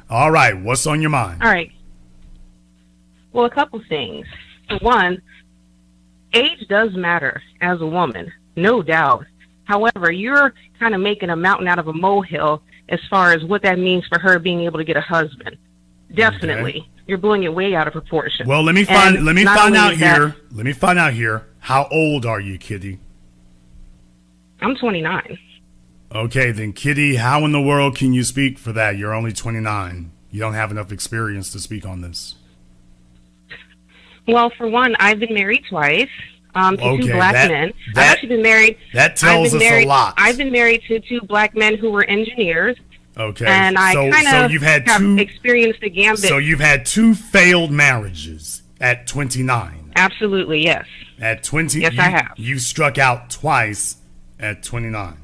All right, what's on your mind? All right. Well, a couple things. For one, age does matter as a woman, no doubt. However, you're kind of making a mountain out of a molehill as far as what that means for her being able to get a husband. Definitely. Okay. You're blowing it way out of proportion. Well, let me find out here. How old are you, Kitty? I'm 29. Okay, then Kitty, how in the world can you speak for that? You're only 29. You don't have enough experience to speak on this. Well, for one, I've been married twice to two black men. I've actually been married. That tells us a lot. I've been married to two black men who were engineers. Okay. And I kind of have experienced the gambit. So you've had two failed marriages at 29. Absolutely, yes. At 20, yes, I have. You struck out twice at 29.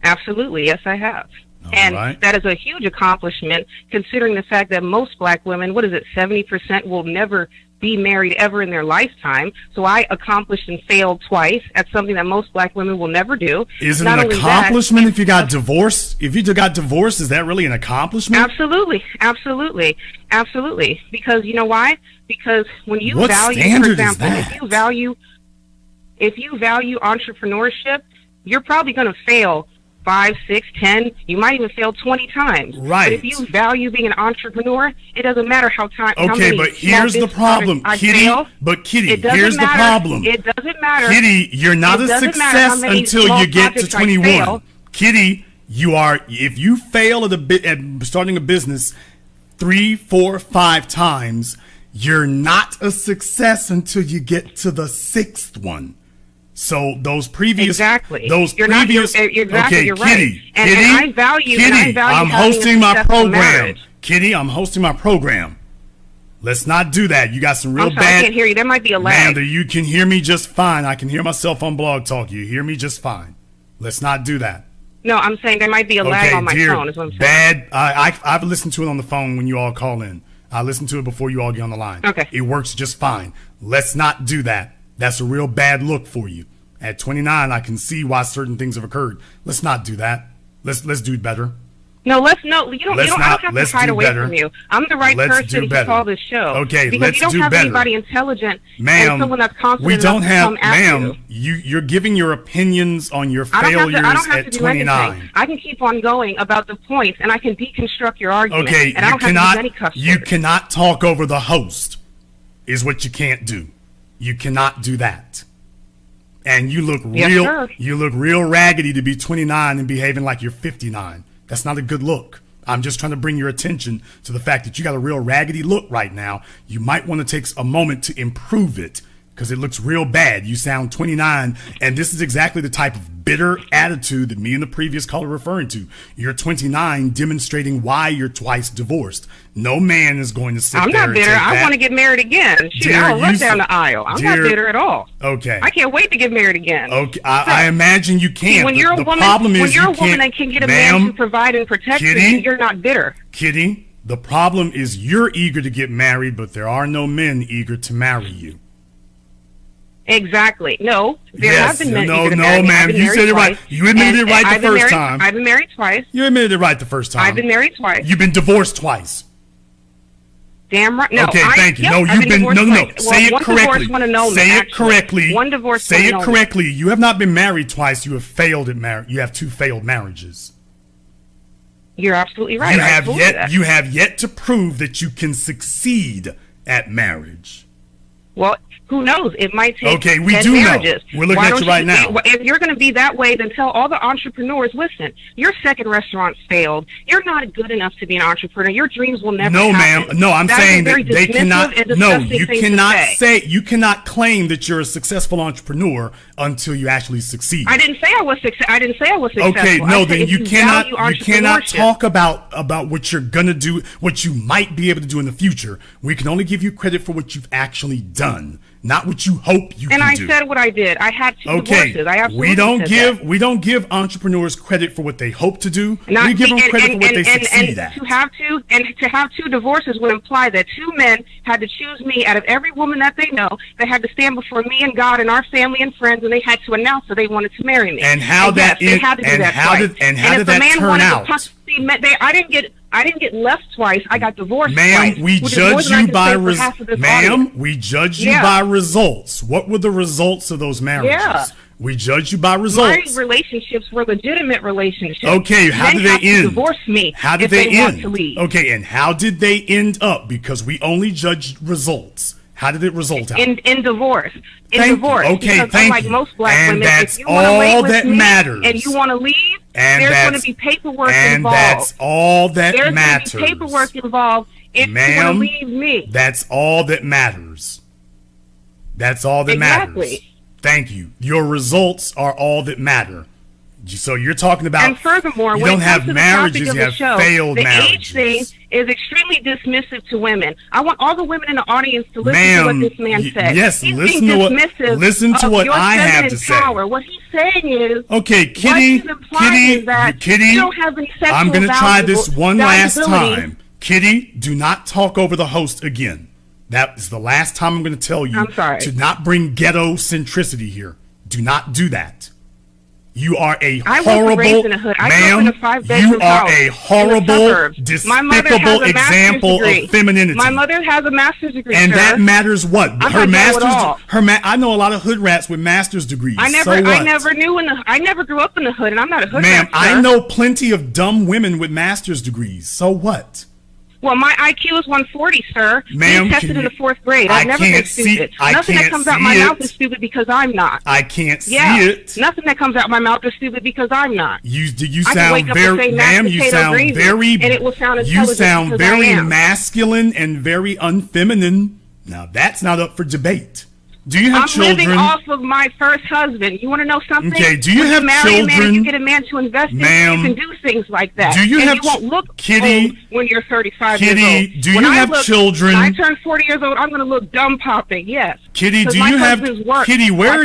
Absolutely, yes, I have. And that is a huge accomplishment, considering the fact that most black women, 70% will never be married ever in their lifetime. So I accomplished and failed twice at something that most black women will never do. Is it an accomplishment if you got divorced? If you got divorced, is that really an accomplishment? Absolutely, absolutely, absolutely. Because you know why? Because when you value, for example, if you value entrepreneurship, you're probably going to fail 5, 6, 10, you might even fail 20 times. Right. But if you value being an entrepreneur, it doesn't matter how many but here's the problem, Kitty. Here's the problem. It doesn't matter. Kitty, you're not a success until you get to 21. Kitty, if you fail at starting a business 3, 4, 5 times, you're not a success until you get to the 6th one. So those previous, you're right. And I value. I'm hosting my program. Marriage. Kitty, I'm hosting my program. Let's not do that. You got some real bad. I can't hear you. There might be a lag. Amanda, you can hear me just fine. I can hear myself on Blog Talk. You hear me just fine. Let's not do that. No, I'm saying there might be a lag on my phone. Is what I'm saying. I've listened to it on the phone when you all call in. I listen to it before you all get on the line. Okay. It works just fine. Let's not do that. That's a real bad look for you. At 29, I can see why certain things have occurred. Let's not do that. Let's do better. No, I don't have to hide away from you. I'm the right person to call this show. Okay, because you don't have anybody intelligent and someone that's confident enough to come after you. You're giving your opinions on your failures at 29. I can keep on going about the points, and I can deconstruct your argument. Okay, and I don't have to use any cuss you words. cannot talk over the host, is what you can't do. You cannot do that. And you look real raggedy to be 29 and behaving like you're 59. That's not a good look. I'm just trying to bring your attention to the fact that you got a real raggedy look right now. You might want to take a moment to improve it because it looks real bad. You sound 29, and this is exactly the type of bitter attitude that me and the previous caller are referring to. You're 29, demonstrating why you're twice divorced. No man is going to sit there and I'm not bitter. I want to get married again. Shoot, I'll run down the aisle. I'm not bitter at all. Okay. I can't wait to get married again. Okay. I imagine you can't. When you're a woman that can get a man to provide and protect you, you're not bitter. Kitty, the problem is you're eager to get married, but there are no men eager to marry you. Exactly. No, there have been men. No, ma'am. You said it right. You admitted it right the first time. I've been married twice. You admitted it right the first time. I've been married twice. You've been divorced twice. Damn right. No. Okay, thank you. No, you've been Say it correctly. Say it correctly. One divorce. Say it correctly. You have not been married twice. You have failed at marriage. You have 2 failed marriages. You're absolutely right. You have yet to prove that you can succeed at marriage. Well, who knows? It might take 10 know. marriages. We're looking at you right now. If you're going to be that way, then tell all the entrepreneurs, listen, your second restaurant failed. You're not good enough to be an entrepreneur. Your dreams will never happen. No, ma'am. No, I'm saying that they cannot. No, you cannot claim that you're a successful entrepreneur until you actually succeed. I didn't say I was successful. Okay, no, then you cannot talk about what you're going to do, what you might be able to do in the future. We can only give you credit for what you've actually done. Not what you hope you can do. And I said what I did. I had 2 divorces. I absolutely we don't give entrepreneurs credit for what they hope to do. We give them credit for what they succeed at. To have 2 divorces would imply that 2 men had to choose me out of every woman that they know. They had to stand before me and God and our family and friends, and they had to announce that they wanted to marry me. And how did that turn out? I didn't get I didn't get left twice. I got divorced Ma'am, twice. we judge you by results. What were the results of those marriages? Yeah. We judge you by results. My relationships were legitimate relationships. Okay, how did they end? Divorce me. How did they end? Okay, and how did they end up? Because we only judge results. How did it result out? In divorce. Okay, thank you. Most black and women, that's if you want to all that matters. And you want to leave, and there's going to be paperwork involved. And that's all that matters. There's going to be paperwork involved if you want to leave me. That's all that matters. That's all that matters. Thank you. Your results are all that matter. So you're talking about, and furthermore, you when don't have marriages, you have failed marriages. The age thing is extremely dismissive to women. I want all the women in the audience to listen to what this man said. Yes, he's listen to what I have to say. What he's saying is, okay, Kitty, you don't have any sexual I'm going to try this one last time. Kitty, do not talk over the host again. That is the last time I'm going to tell you to not bring ghetto centricity here. Do not do that. You are a horrible, ma'am, you are a horrible, despicable example of femininity. My mother has a master's degree, and that matters what? I know a lot of hood rats with master's degrees. I never grew up in the hood, and I'm not a hood rat, I know plenty of dumb women with master's degrees. So what? Well, my IQ is 140, sir. Ma'am, tested in the 4th grade. I've never been stupid. Nothing that comes out my mouth is stupid because I'm not. I can't see it. Nothing that comes out my mouth is stupid because I'm not. You sound very, ma'am, you sound very, and it will sound you sound very masculine and very unfeminine. Now that's not up for debate. Do you have children? I'm living off of my first husband. You want to know something? Okay, do you have children? A man, you get a man to invest in, you can do things like that. Do you have you won't look Kitty, old when you're 35 Kitty, years old. do you have children? When I turn 40 years old, I'm going to look dumb popping, yes. Kitty, do you have Kitty, where are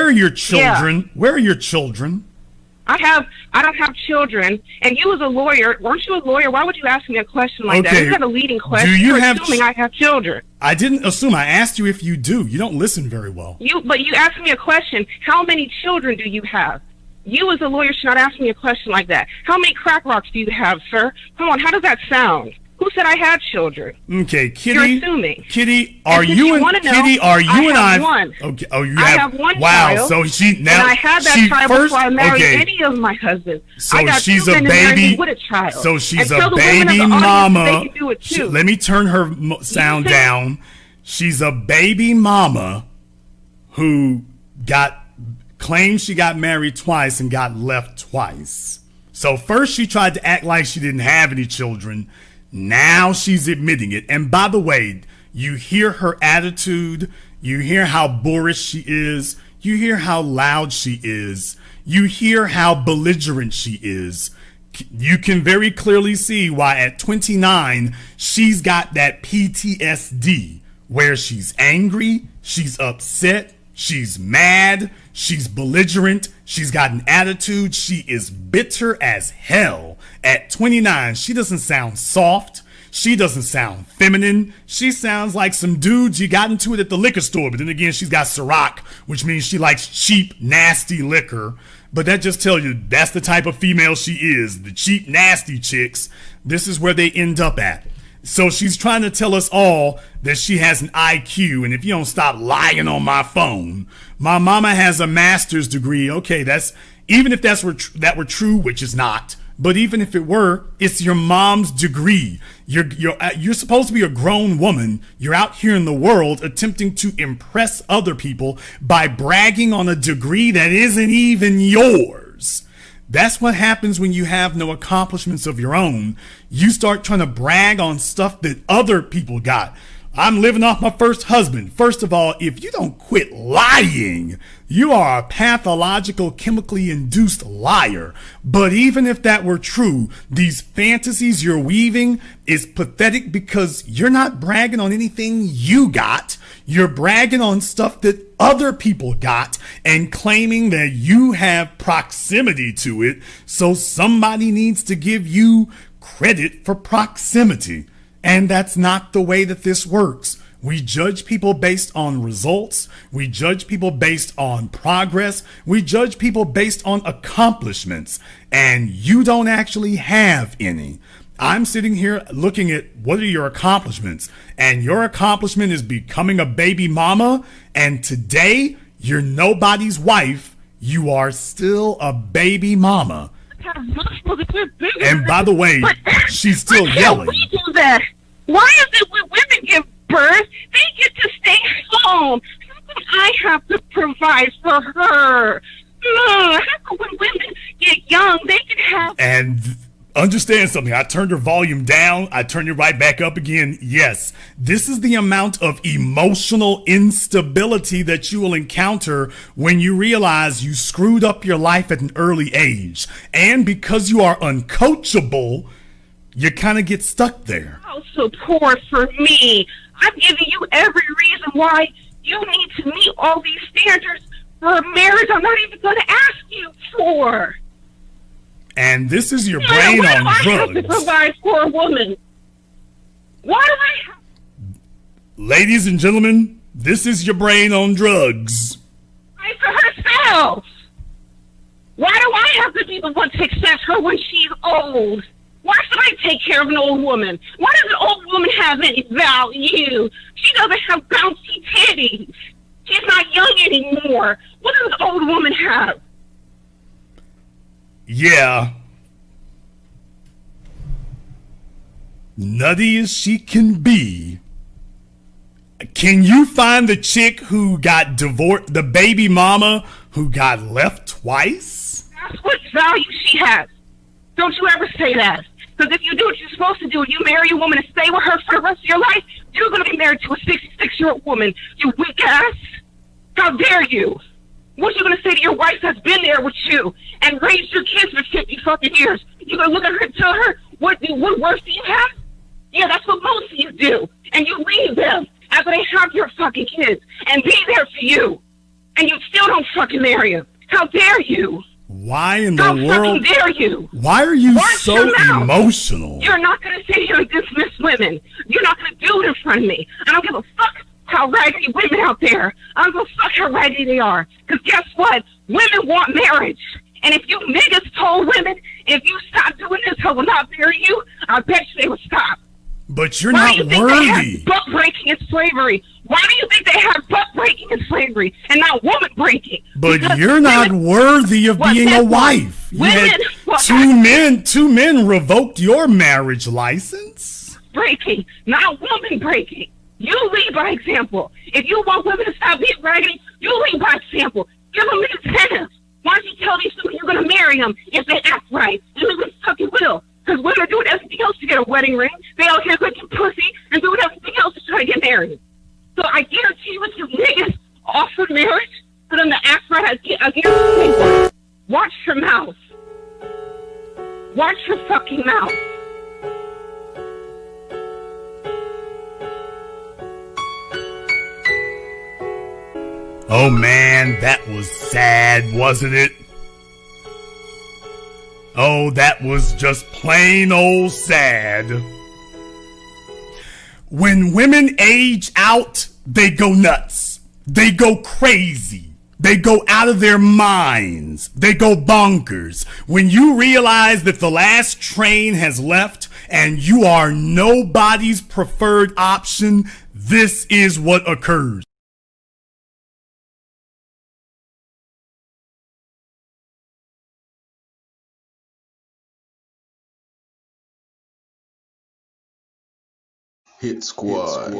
your children? Yeah. Where are your children? I don't have children, and you as a lawyer, weren't you a lawyer? Why would you ask me a question like that? You had a leading question. You're assuming I have children. I didn't assume. I asked you if you do. You don't listen very well. But you asked me a question. How many children do you have? You as a lawyer should not ask me a question like that. How many crack rocks do you have, sir? Come on, how does that sound? Who said I had children? Okay, Kitty. You're assuming. Kitty, are you and I? One. Okay. Oh, you I have one wow. child. So she now. And I had that child before I married any of my husbands. So I got she's two a men and baby. with a child. So she's and a baby mama. Let me turn her sound down. She's a baby mama who claimed she got married twice and got left twice. So first she tried to act like she didn't have any children. Now she's admitting it. And by the way, you hear her attitude. You hear how boorish she is. You hear how loud she is. You hear how belligerent she is. You can very clearly see why at 29, she's got that PTSD where she's angry, she's upset, she's mad, she's belligerent, she's got an attitude, she is bitter as hell. At 29, she doesn't sound soft. She doesn't sound feminine. She sounds like some dudes you got into it at the liquor store. But then again, she's got Ciroc, which means she likes cheap, nasty liquor. But that just tells you that's the type of female she is. The cheap, nasty chicks, this is where they end up at. So she's trying to tell us all that she has an IQ. And if you don't stop lying on my phone, my mama has a master's degree. Okay, that's even if that were true, which is not. But even if it were, it's your mom's degree. You're supposed to be a grown woman. You're out here in the world attempting to impress other people by bragging on a degree that isn't even yours. That's what happens when you have no accomplishments of your own. You start trying to brag on stuff that other people got. I'm living off my first husband. First of all, if you don't quit lying, you are a pathological, chemically induced liar. But even if that were true, these fantasies you're weaving is pathetic because you're not bragging on anything you got. You're bragging on stuff that other people got and claiming that you have proximity to it. So somebody needs to give you credit for proximity. And that's not the way that this works. We judge people based on results. We judge people based on progress. We judge people based on accomplishments. And you don't actually have any. I'm sitting here looking at what are your accomplishments, and your accomplishment is becoming a baby mama, and today you're nobody's wife. You are still a baby mama. And by the way, she's still yelling. Why can't we do that? Why is it when women give birth, they get to stay home? How come I have to provide for her? How come when women get young, they can have... And understand something. I turned her volume down. I turned it right back up again. Yes, this is the amount of emotional instability that you will encounter when you realize you screwed up your life at an early age. And because you are uncoachable, you kind of get stuck there. Support for me. I'm giving you every reason why you need to meet all these standards for a marriage I'm not even going to ask you for. And this is your brain on drugs. Why do I have to provide for a woman? Why do I have... Ladies and gentlemen, this is your brain on drugs. For herself. Why do I have to be the one to accept her when she's old? Why should I take care of an old woman? Why does an old woman have any value? She doesn't have bouncy titties. She's not young anymore. What does an old woman have? Yeah. Nutty as she can be. Can you find the chick who got divorced, the baby mama who got left twice? That's what value she has. Don't you ever say that. Because if you do what you're supposed to do, you marry a woman and stay with her for the rest of your life, you're going to be married to a 66-year-old woman, you weak ass. How dare you? What you going to say to your wife that's been there with you and raised your kids for 50 fucking years? You going to look at her and tell her, what worse do you have? Yeah, that's what most of you do. And you leave them after they have your fucking kids and be there for you. And you still don't fucking marry them. How dare you? Why in the How world? fucking dare you? Why are you Watch so emotional? You're not going to sit here and dismiss women. You're not going to do it in front of me. I don't give a fuck how raggedy women out there. I don't give a fuck how raggedy they are. Because guess what? Women want marriage. And if you niggas told women, if you stop doing this, I will not marry you, I bet you they would stop. But you're not worthy. Butt breaking and slavery. Why do you think they have butt breaking and slavery and not woman breaking? But because you're not worthy of being a wife. Two men revoked your marriage license. Breaking, not woman breaking. You lead by example. If you want women to stop being raggedy, you lead by example. Give them an incentive. Why don't you tell these women you're going to marry them if they act right? And they fucking will. Because women are doing everything else to get a wedding ring. They out here looking pussy and doing everything else to try to get married. So I guarantee you, if you niggas offer marriage for them to act right, I guarantee you, watch your mouth. Watch your fucking mouth. Oh man, that was sad, wasn't it? Oh, that was just plain old sad. When women age out, they go nuts. They go crazy. They go out of their minds. They go bonkers. When you realize that the last train has left and you are nobody's preferred option, this is what occurs. Hit Squad.